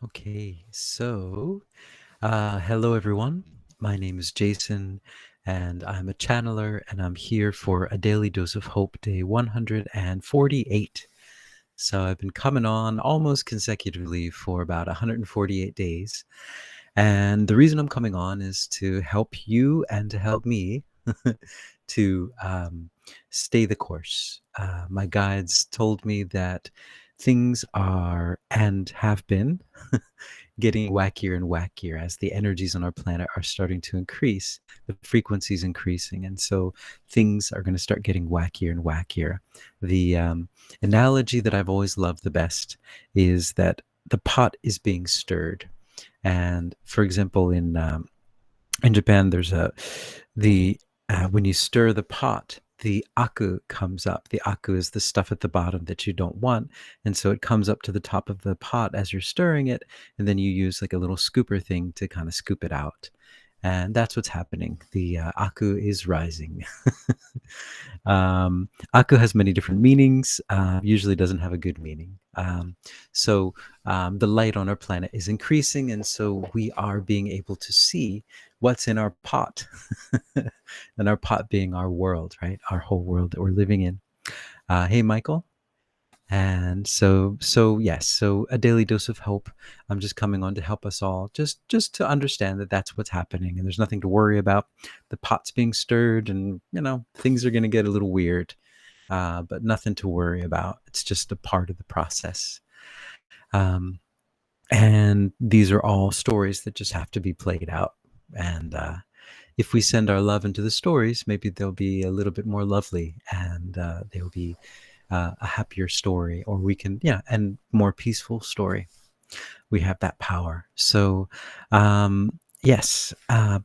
Okay, hello everyone. My name is Jason, and I'm a channeler, and I'm here for a daily dose of hope, day 148. So I've been coming on almost consecutively for about 148 days. And the reason I'm coming on is to help you and to help me to stay the course. My guides told me that things are and have been getting wackier and wackier as the energies on our planet are starting to increase, the frequencies increasing, and so things are going to start getting wackier and wackier. The analogy that I've always loved the best is that the pot is being stirred, and for example, in Japan, there's the when you stir the pot, the aku comes up. The aku is the stuff at the bottom that you don't want, and so it comes up to the top of the pot as you're stirring it, and then you use like a little scooper thing to kind of scoop it out. And that's what's happening. The aku is rising. Aku has many different meanings. Usually doesn't have a good meaning. The light on our planet is increasing, and so we are being able to see what's in our pot, and our pot being our world, right? Our whole world that we're living in. Hey, Michael. And yes, so a daily dose of hope. I'm just coming on to help us all, just to understand that that's what's happening, and there's nothing to worry about. The pot's being stirred, and things are going to get a little weird, but nothing to worry about. It's just a part of the process. Um, and these are all stories that just have to be played out. And if we send our love into the stories, maybe they'll be a little bit more lovely, and they'll be a happier story, or we can, and more peaceful story. We have that power. So, yes, a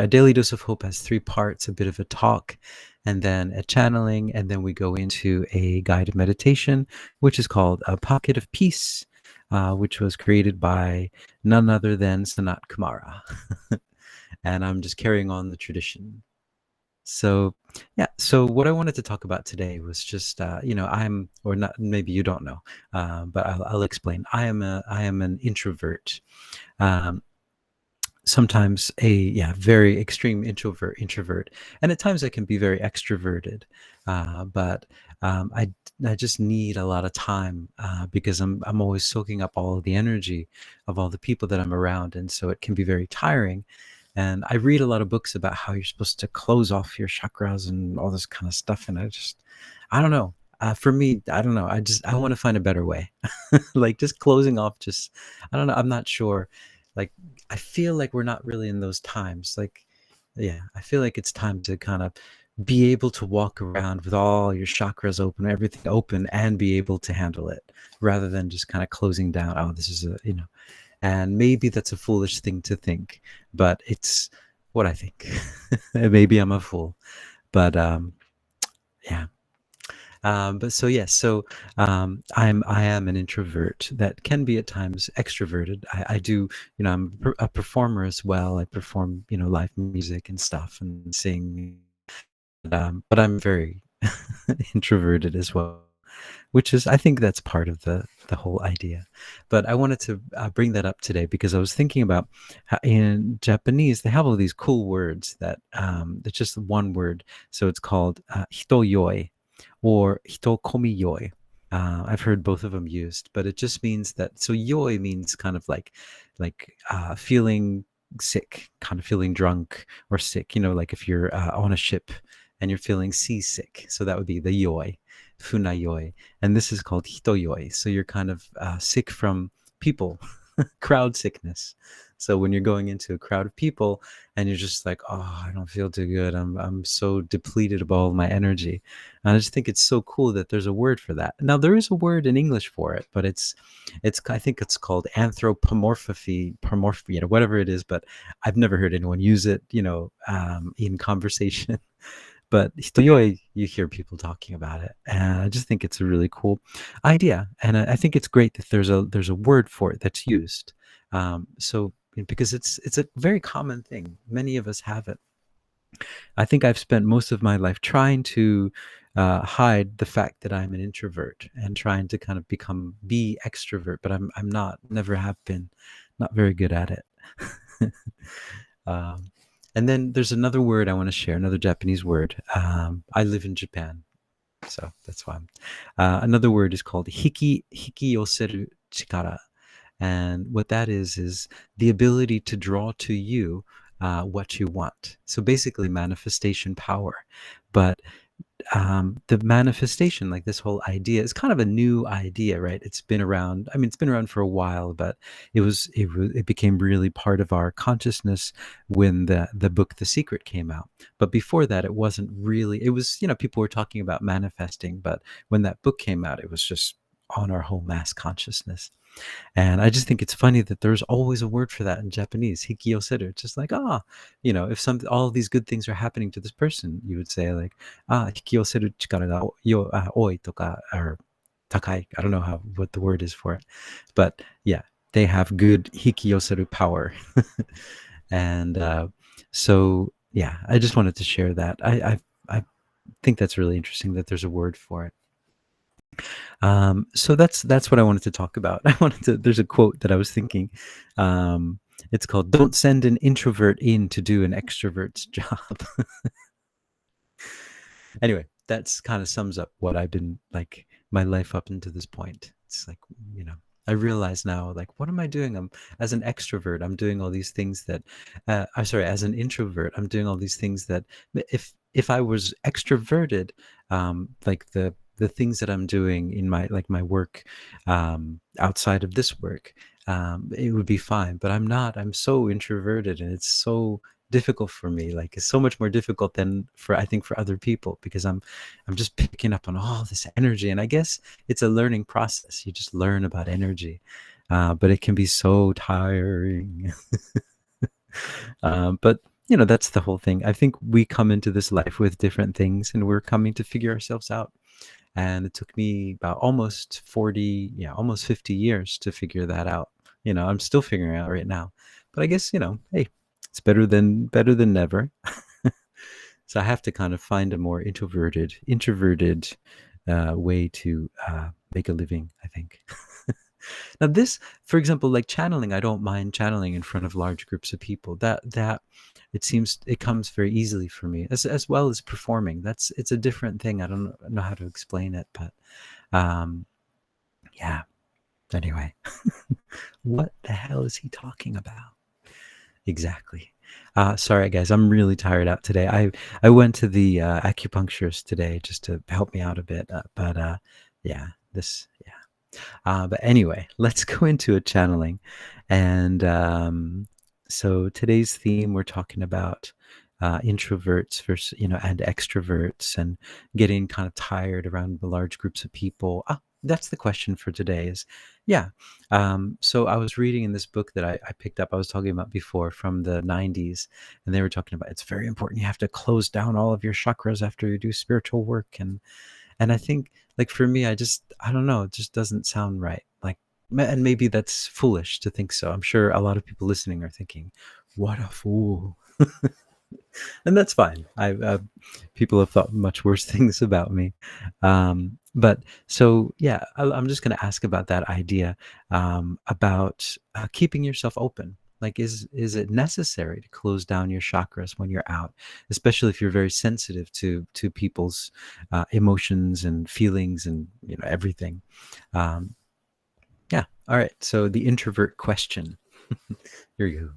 daily dose of hope has three parts: a bit of a talk, and then a channeling, and then we go into a guided meditation, which is called a Pocket of Peace, which was created by none other than Sanat Kumara. And I'm just carrying on the tradition. So, yeah. So what I wanted to talk about today was just, I'm, or not, maybe you don't know, but I'll explain. I am an introvert. Um, Sometimes very extreme introvert, and at times I can be very extroverted. But I just need a lot of time, because I'm always soaking up all of the energy of all the people that I'm around, and so it can be very tiring. And I read a lot of books about how you're supposed to close off your chakras and all this kind of stuff, and I don't know. For me, I don't know. I want to find a better way. Like just closing off, just I don't know. I'm not sure. Like I feel like we're not really in those times. Like, yeah, I feel like it's time to kind of be able to walk around with all your chakras open, everything open, and be able to handle it, rather than just kind of closing down. Oh, this is and maybe that's a foolish thing to think, but it's what I think. Maybe I'm a fool, but yeah. But so yes, I am an introvert that can be at times extroverted. I do, I'm a performer as well. I perform, live music and stuff and sing. But I'm very introverted as well, which is, I think that's part of the whole idea. But I wanted to bring that up today because I was thinking about how in Japanese they have all these cool words that it's just one word. So it's called hitoyoi or hitokomiyoi. I've heard both of them used, but it just means that. So yoi means kind of like feeling sick, kind of feeling drunk or sick. Like if you're on a ship and you're feeling seasick, so that would be the yoi, funayoi, and this is called hitoyoi. So you're kind of sick from people, crowd sickness. So when you're going into a crowd of people and you're just like, oh, I don't feel too good. I'm so depleted of all my energy. And I just think it's so cool that there's a word for that. Now there is a word in English for it, but it's I think it's called anthropomorphy, whatever it is. But I've never heard anyone use it, in conversation. But hitoyoi, you hear people talking about it, and I just think it's a really cool idea, and I think it's great that there's a word for it that's used. Because it's a very common thing. Many of us have it. I think I've spent most of my life trying to hide the fact that I'm an introvert and trying to kind of be extrovert, but I'm not, never have been, not very good at it. um, and then there's another word I want to share, another Japanese word. I live in Japan, so that's why. Another word is called hikiyoseru chikara, and what that is the ability to draw to you what you want. So basically, manifestation power, but the manifestation, like this whole idea, is kind of a new idea, right? It's been around. I mean, it's been around for a while, but it became really part of our consciousness when the book The Secret came out. But before that, it wasn't really. It was, people were talking about manifesting, but when that book came out, it was just on our whole mass consciousness. And I just think it's funny that there's always a word for that in Japanese, hikioseru. It's just like, if all of these good things are happening to this person, you would say like, hikioseru chikara ga oi toka, or takai. I don't know what the word is for it. But yeah, they have good hikioseru power. And so, yeah, I just wanted to share that. I think that's really interesting that there's a word for it. So that's what I wanted to talk about. There's a quote that I was thinking. It's called, "Don't send an introvert in to do an extrovert's job." Anyway, that's kind of sums up what I've been like, my life up until this point. It's like, I realize now, like, what am I doing? As an extrovert, I'm doing all these things that, I'm sorry, as an introvert, I'm doing all these things that if I was extroverted, like the things that I'm doing in my work, outside of this work, it would be fine. But I'm not. I'm so introverted, and it's so difficult for me. Like, it's so much more difficult than I think for other people, because I'm just picking up on all this energy, and I guess it's a learning process. You just learn about energy, but it can be so tiring. But that's the whole thing. I think we come into this life with different things, and we're coming to figure ourselves out. And it took me about almost 40, almost 50 years to figure that out. I'm still figuring it out right now, but I guess, hey, it's better than never. So I have to kind of find a more introverted way to make a living, I think. Now this, for example, like channeling, I don't mind channeling in front of large groups of people. That it comes very easily for me, as well as performing. It's a different thing. I don't know how to explain it, but yeah. Anyway, what the hell is he talking about? Exactly. Sorry, guys, I'm really tired out today. I went to the acupuncturist today just to help me out a bit, but yeah, but anyway, let's go into a channeling. And so today's theme, we're talking about introverts versus, and extroverts, and getting kind of tired around the large groups of people. That's the question for today is, yeah. So I was reading in this book that I picked up, I was talking about before, from the 90s, and they were talking about it's very important. You have to close down all of your chakras after you do spiritual work. And I think, like, for me, I don't know, it just doesn't sound right. Like, and maybe that's foolish to think so. I'm sure a lot of people listening are thinking, what a fool. And that's fine. People have thought much worse things about me. But so, yeah, I'm just going to ask about that idea, about keeping yourself open. Like, is it necessary to close down your chakras when you're out, especially if you're very sensitive to people's emotions and feelings and everything? Yeah. All right. So the introvert question. Here you go.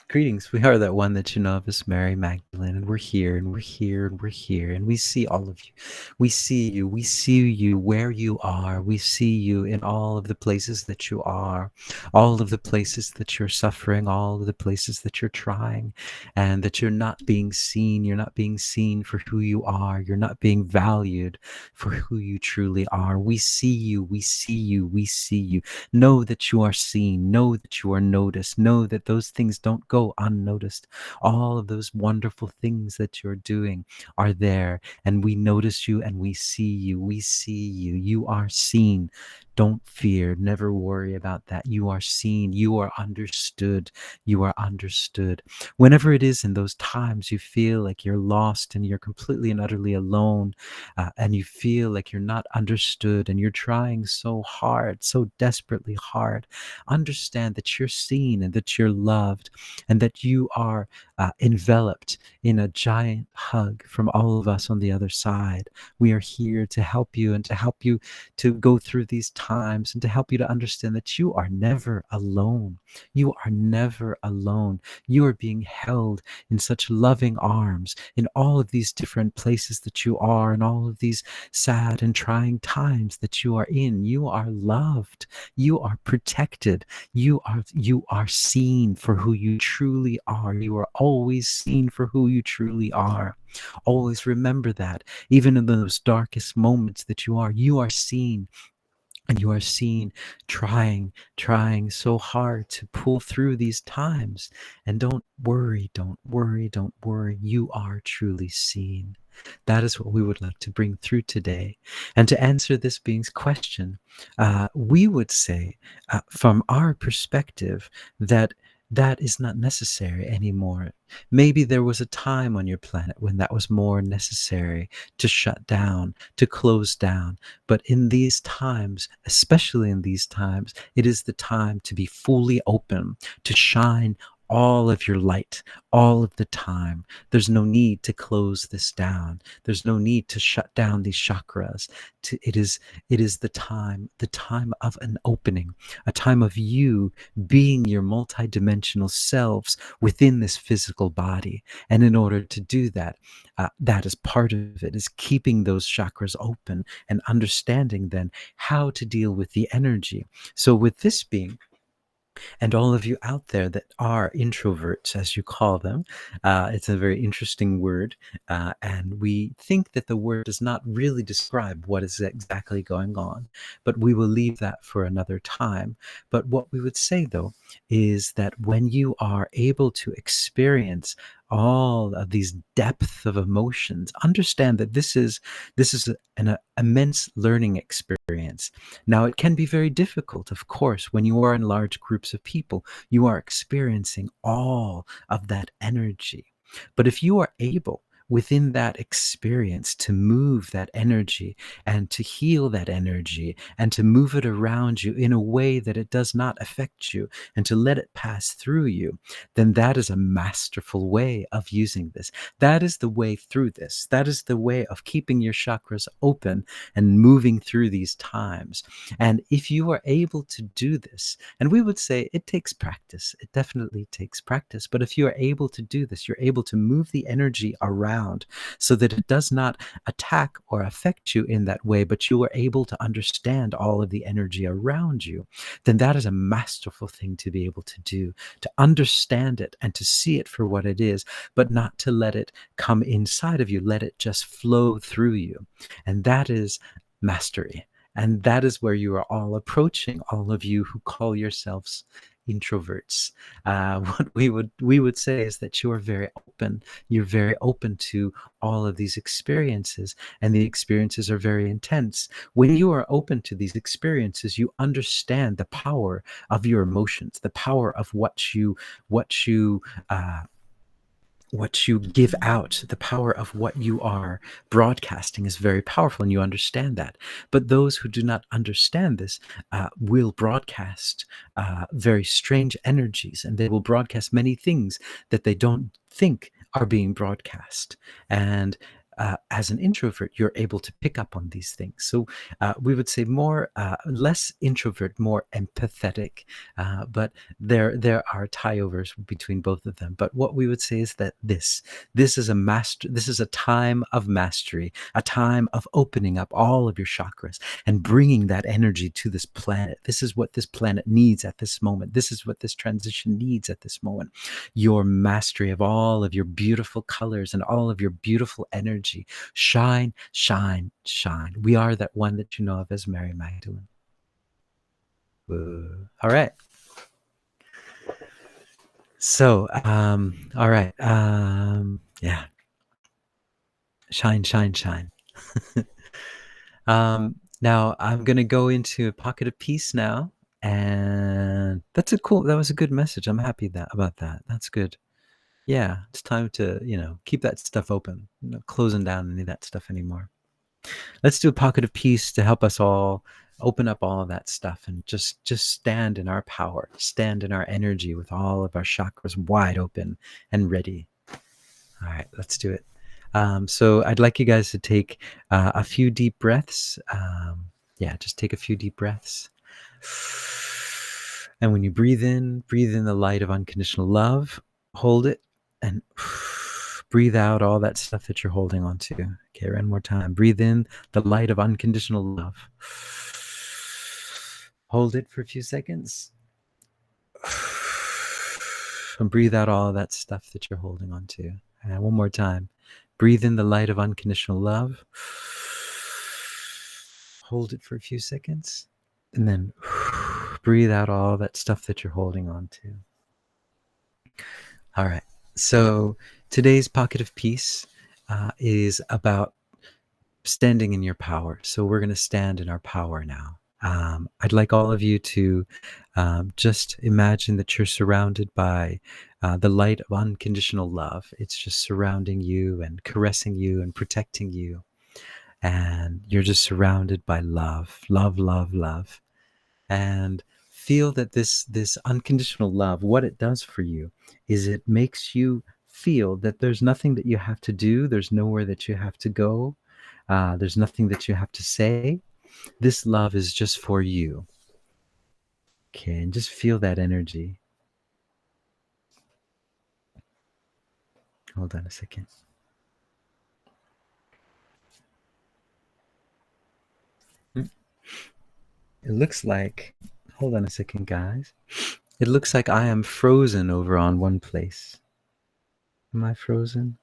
Greetings. We are that one that you know of as Mary Magdalene, and we're here, and we're here, and we're here, and we see all of you. We see you. We see you where you are. We see you in all of the places that you are, all of the places that you're suffering, all of the places that you're trying, and that you're not being seen. You're not being seen for who you are. You're not being valued for who you truly are. We see you. We see you. We see you. Know that you are seen. Know that you are noticed. Know that those things don't go unnoticed. All of those wonderful things that you're doing are there, and we notice you, and we see you. We see you. You are seen. Don't fear. Never worry about that. You are seen. You are understood. You are understood. Whenever it is in those times you feel like you're lost and you're completely and utterly alone, and you feel like you're not understood and you're trying so hard, so desperately hard, understand that you're seen and that you're loved and that you are enveloped in a giant hug from all of us on the other side. We are here to help you and to help you to go through these times and to help you to understand that you are never alone. You are never alone. You are being held in such loving arms in all of these different places that you are, in all of these sad and trying times that you are in. You are loved. You are protected. You are seen for who you truly are. You are always seen for who you truly are. Always remember that. Even in those darkest moments that you are seen. And you are seen trying so hard to pull through these times. And don't worry, don't worry, don't worry. You are truly seen. That is what we would like to bring through today. And to answer this being's question, we would say, from our perspective, that that is not necessary anymore. Maybe there was a time on your planet when that was more necessary, to shut down, to close down. But in these times, especially in these times, it is the time to be fully open, to shine all of your light all of the time. There's no need to close this down. There's no need to shut down these chakras. It is the time of an opening, a time of you being your multidimensional selves within this physical body. And in order to do that, that is part of it, is keeping those chakras open and understanding then how to deal with the energy. So with this being, and all of you out there that are introverts, as you call them, it's a very interesting word. And we think that the word does not really describe what is exactly going on, but we will leave that for another time. But what we would say, though, is that when you are able to experience all of these depth of emotions, understand that this is an immense learning experience. Now, it can be very difficult, of course, when you are in large groups of people. You are experiencing all of that energy. But if you are able, within that experience, to move that energy and to heal that energy and to move it around you in a way that it does not affect you and to let it pass through you, then that is a masterful way of using this. That is the way through this. That is the way of keeping your chakras open and moving through these times. And if you are able to do this, and we would say it takes practice, it definitely takes practice, but if you are able to do this, you're able to move the energy around so that it does not attack or affect you in that way, but you are able to understand all of the energy around you, then that is a masterful thing to be able to do, to understand it and to see it for what it is, but not to let it come inside of you. Let it just flow through you. And that is mastery. And that is where you are all approaching, all of you who call yourselves introverts. What we would say is that you are very open. You're very open to all of these experiences, and the experiences are very intense. When you are open to these experiences, you understand the power of your emotions, the power of what you uh, what you give out, the power of what you are broadcasting is very powerful, and you understand that. But those who do not understand this will broadcast very strange energies, and they will broadcast many things that they don't think are being broadcast. And as an introvert, you're able to pick up on these things. So we would say less introvert, more empathetic, but there are tie-overs between both of them. But what we would say is that this is a time of mastery, a time of opening up all of your chakras and bringing that energy to this planet. This is what this planet needs at this moment. This is what this transition needs at this moment. Your mastery of all of your beautiful colors and all of your beautiful energy. Shine, shine, shine. We are that one that you know of as Mary Magdalene. All right. So, all right. Yeah. Shine, shine, shine. Now I'm going to go into a pocket of peace now. And that was a good message. I'm happy about that. That's good. Yeah, it's time to, keep that stuff open. Not closing down any of that stuff anymore. Let's do a pocket of peace to help us all open up all of that stuff and just stand in our power, stand in our energy with all of our chakras wide open and ready. All right, let's do it. So I'd like you guys to take a few deep breaths. Yeah, just take a few deep breaths. And when you breathe in the light of unconditional love, hold it, and breathe out all that stuff that you're holding on to. Okay, one more time. Breathe in the light of unconditional love. Hold it for a few seconds. And breathe out all of that stuff that you're holding on to. And one more time. Breathe in the light of unconditional love. Hold it for a few seconds. And then breathe out all that stuff that you're holding on to. All right. So today's pocket of peace is about standing in your power. So we're going to stand in our power now. I'd like all of you to just imagine that you're surrounded by the light of unconditional love. It's just surrounding you and caressing you and protecting you. And you're just surrounded by love, love, love, love. And feel that this unconditional love, what it does for you is it makes you feel that there's nothing that you have to do. There's nowhere that you have to go. There's nothing that you have to say. This love is just for you. Okay, and just feel that energy. Hold on a second. It looks like, hold on a second, guys. It looks like I am frozen over on one place. Am I frozen?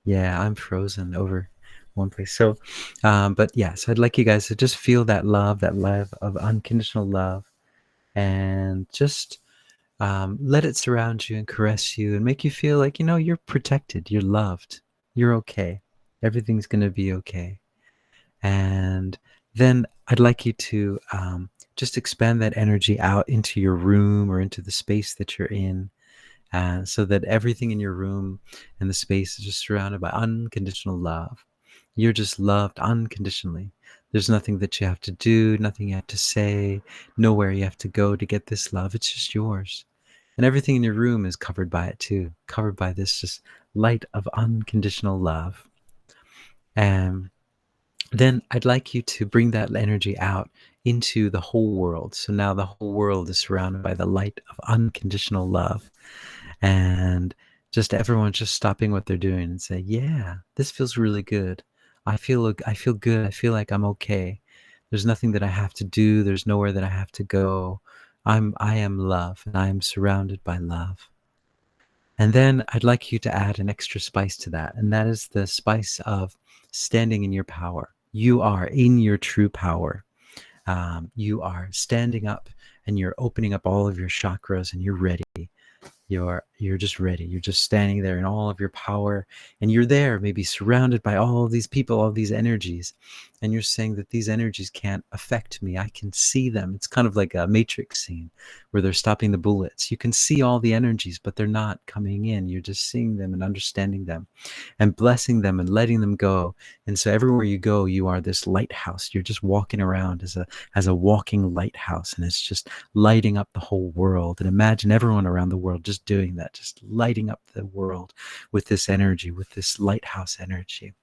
Yeah, I'm frozen over one place. So, but yeah, so I'd like you guys to just feel that love of unconditional love, and just let it surround you and caress you and make you feel like, you're protected, you're loved, you're okay. Everything's going to be okay. And then I'd like you to just expand that energy out into your room or into the space that you're in. So that everything in your room and the space is just surrounded by unconditional love. You're just loved unconditionally. There's nothing that you have to do, nothing you have to say, nowhere you have to go to get this love. It's just yours. And everything in your room is covered by it too, covered by this just light of unconditional love. And then I'd like you to bring that energy out into the whole world. So now the whole world is surrounded by the light of unconditional love. And just everyone's just stopping what they're doing and say, yeah, this feels really good. I feel good. I feel like I'm okay. There's nothing that I have to do. There's nowhere that I have to go. I am love, and I am surrounded by love. And then I'd like you to add an extra spice to that, and that is the spice of standing in your power. You are in your true power. You are standing up, and you're opening up all of your chakras, and you're ready. You're just ready. You're just standing there in all of your power, and you're there maybe surrounded by all of these people, all these energies, and you're saying that these energies can't affect me. I can see them. It's kind of like a Matrix scene where they're stopping the bullets. You can see all the energies, but they're not coming in. You're just seeing them and understanding them and blessing them and letting them go. And so everywhere you go, you are this lighthouse. You're just walking around as a walking lighthouse, and it's just lighting up the whole world. And imagine everyone around the world just doing that, just lighting up the world with this energy, with this lighthouse energy.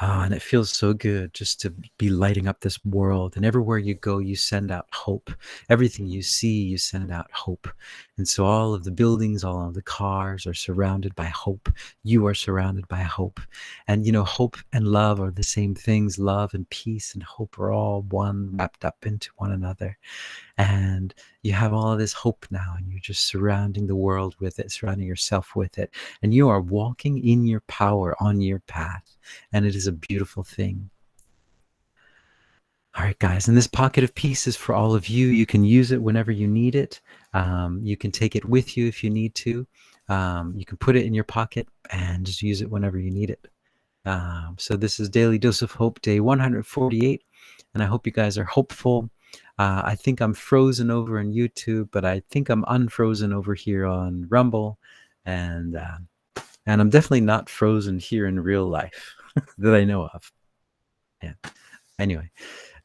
And it feels so good just to be lighting up this world. And everywhere you go, you send out hope. Everything you see, you send out hope. And so all of the buildings, all of the cars are surrounded by hope. You are surrounded by hope. And, hope and love are the same things. Love and peace and hope are all one, wrapped up into one another. And you have all of this hope now, and you're just surrounding the world with it, surrounding yourself with it. And you are walking in your power on your path. And it is a beautiful thing. All right, guys, and this pocket of peace is for all of you. You can use it whenever you need it. You can take it with you if you need to. You can put it in your pocket and just use it whenever you need it. So this is Daily Dose of Hope, day 148, and I hope you guys are hopeful. I think I'm frozen over on YouTube, but I think I'm unfrozen over here on Rumble, and I'm definitely not frozen here in real life that I know of. Yeah. Anyway,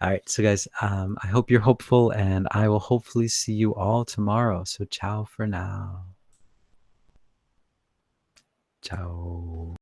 all right. So guys, I hope you're hopeful, and I will hopefully see you all tomorrow. So ciao for now. Ciao.